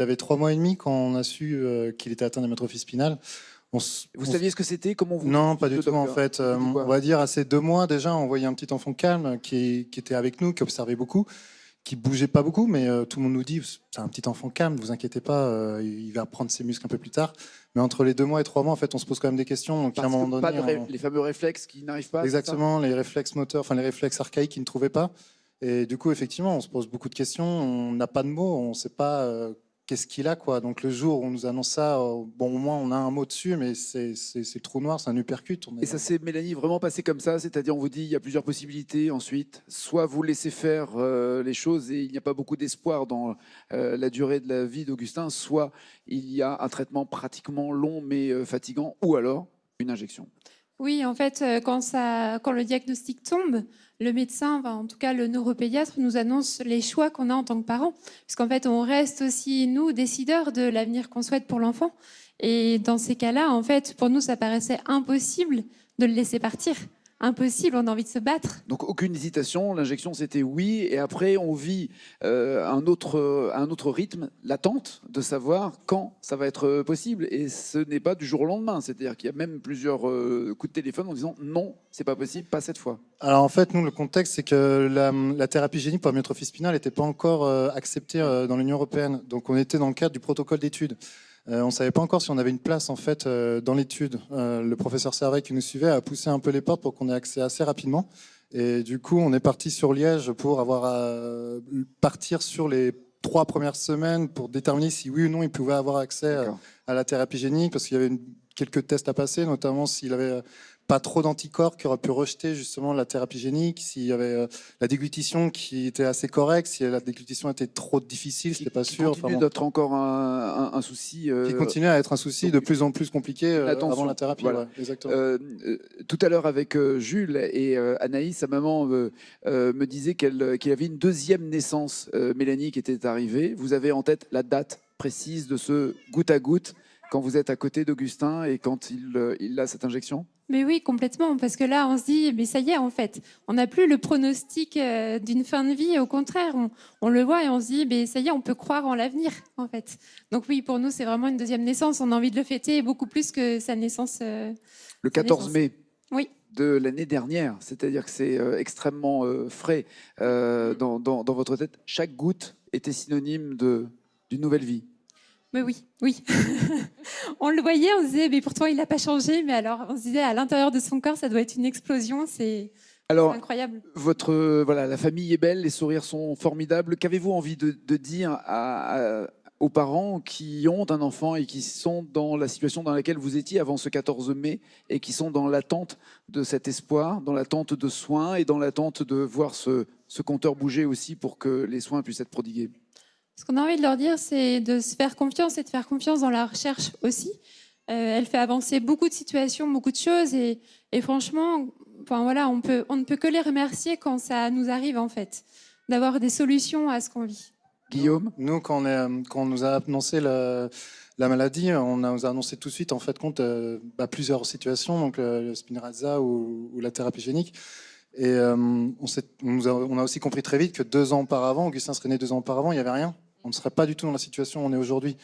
Il avait 3 mois et demi quand on a su qu'il était atteint d'amyotrophie spinale. Vous saviez ce que c'était? Comment vous... Non, pas du tout en fait. Il dit On quoi? va dire à ces 2 mois déjà, on voyait un petit enfant calme qui était avec nous, qui observait beaucoup, qui bougeait pas beaucoup, mais tout le monde nous dit c'est un petit enfant calme, vous inquiétez pas, il va prendre ses muscles un peu plus tard. Mais entre les 2 mois et 3 mois, en fait, on se pose quand même des questions. Donc, à un Parce moment que donné, pas les fameux réflexes qui n'arrivent pas. exactement, les réflexes moteurs, enfin les réflexes archaïques qui ne trouvaient pas. Et du coup, effectivement, on se pose beaucoup de questions. On n'a pas de mots, on ne sait pas qu'est-ce qu'il a, quoi. Donc le jour où on nous annonce ça, bon, au moins on a un mot dessus, mais c'est le trou noir, c'est un uppercut. Et ça s'est, Mélanie, vraiment passé comme ça, c'est-à-dire on vous dit il y a plusieurs possibilités ensuite, soit vous laissez faire les choses et il n'y a pas beaucoup d'espoir dans la durée de la vie d'Augustin, soit il y a un traitement pratiquement long mais fatigant, ou alors une injection. Oui, en fait, quand le diagnostic tombe, le médecin, enfin, en tout cas le neuropédiatre, nous annonce les choix qu'on a en tant que parents. Puisqu'en fait, on reste aussi, nous, décideurs de l'avenir qu'on souhaite pour l'enfant. Et dans ces cas-là, en fait, pour nous, ça paraissait impossible de le laisser partir. Impossible, on a envie de se battre. Donc aucune hésitation, l'injection c'était oui, et après on vit un autre rythme, l'attente de savoir quand ça va être possible, et ce n'est pas du jour au lendemain, c'est-à-dire qu'il y a même plusieurs coups de téléphone en disant non, c'est pas possible, pas cette fois. Alors en fait, nous, le contexte, c'est que la thérapie génique pour amyotrophie spinale n'était pas encore acceptée dans l'Union européenne. Donc on était dans le cadre du protocole d'études. On ne savait pas encore si on avait une place en fait dans l'étude. Le professeur Servet qui nous suivait a poussé un peu les portes pour qu'on ait accès assez rapidement. Et du coup, on est parti sur Liège pour avoir à partir sur les 3 premières semaines pour déterminer si oui ou non il pouvait avoir accès à la thérapie génique, parce qu'il y avait quelques tests à passer, notamment s'il avait pas trop d'anticorps qui auraient pu rejeter justement la thérapie génique, s'il y avait la déglutition qui était assez correcte, si la déglutition était trop difficile, c'était pas sûr. Continue d'être encore un souci. Qui continue à être un souci de plus en plus compliqué avant la thérapie. Voilà. Ouais, exactement. Tout à l'heure avec Jules et Anaïs, sa maman me disait qu'il y avait une deuxième naissance, Mélanie, qui était arrivée. Vous avez en tête la date précise de ce goutte à goutte quand vous êtes à côté d'Augustin et quand il a cette injection? Mais oui, complètement, parce que là, on se dit, mais ça y est, en fait, on n'a plus le pronostic d'une fin de vie. Au contraire, on le voit et on se dit, mais ça y est, on peut croire en l'avenir, en fait. Donc oui, pour nous, c'est vraiment une deuxième naissance. On a envie de le fêter beaucoup plus que sa naissance. Le 14 mai. Oui. De l'année dernière, c'est-à-dire que c'est extrêmement frais dans votre tête. Chaque goutte était synonyme d'une nouvelle vie. Mais oui, oui. On le voyait, on se disait, mais pourtant il n'a pas changé. Mais alors, on se disait, à l'intérieur de son corps, ça doit être une explosion. C'est incroyable. Voilà, la famille est belle, les sourires sont formidables. Qu'avez-vous envie de dire aux parents qui ont un enfant et qui sont dans la situation dans laquelle vous étiez avant ce 14 mai et qui sont dans l'attente de cet espoir, dans l'attente de soins et dans l'attente de voir ce compteur bouger aussi pour que les soins puissent être prodigués? Ce qu'on a envie de leur dire, c'est de se faire confiance et de faire confiance dans la recherche aussi. Elle fait avancer beaucoup de situations, beaucoup de choses. Et franchement, enfin, voilà, on ne peut que les remercier quand ça nous arrive, en fait, d'avoir des solutions à ce qu'on vit. Guillaume? Nous, quand on nous a annoncé la maladie, on nous a annoncé tout de suite en fait compte plusieurs situations, donc le Spinraza ou la thérapie génique. Et on a aussi compris très vite que 2 ans auparavant, Augustin serait né 2 ans auparavant, il n'y avait rien. On ne serait pas du tout dans la situation où on est aujourd'hui.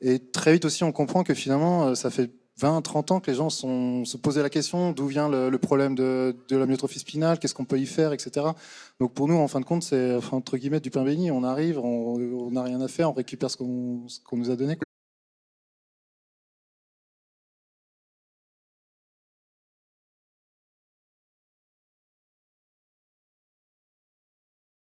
Et très vite aussi, on comprend que finalement, ça fait 20, 30 ans que les gens se posaient la question d'où vient le problème de l'amyotrophie spinale, qu'est-ce qu'on peut y faire, etc. Donc pour nous, en fin de compte, c'est entre guillemets du pain béni. On arrive, on n'a rien à faire, on récupère ce qu'on nous a donné.